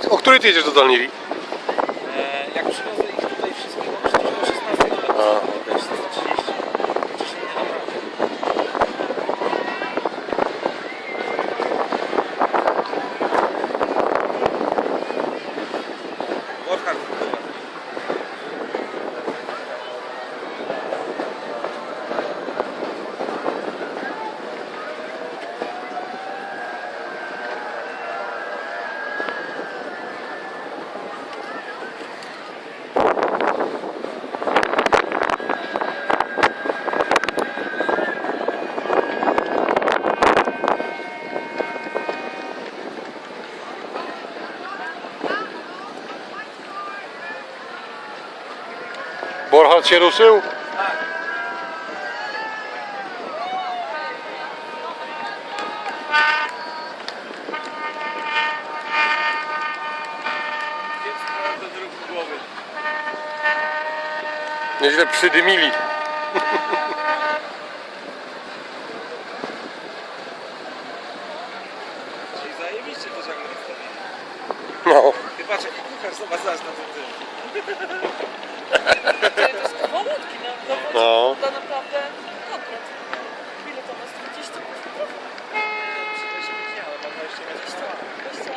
O której ty jedziesz do Dolniwi? Jak przywiozę ich tutaj wszystkich, to przecież do 16 do tego. A. 16:30. Przecież nie naprawdę. Warhard chyba. Borchardt się ruszył? Do dróg głowy. Nieźle przydymili. Czyli zajebiście to żagle wystawili. No. Ty patrz jaki kucharz, zobacz na tym tym. To jest powolutki, No. to naprawdę konkret. Ile to ma? 40 litrów? Przyjdę się nie ale mam 20 razy stała. Wiesz co?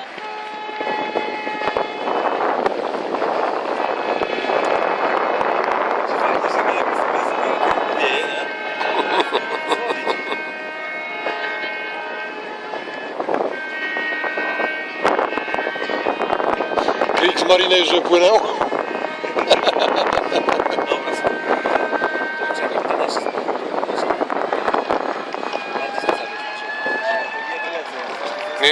Fajnie, że nie sobie zrobił. Nie, nie. Kriegsmarine już płynął?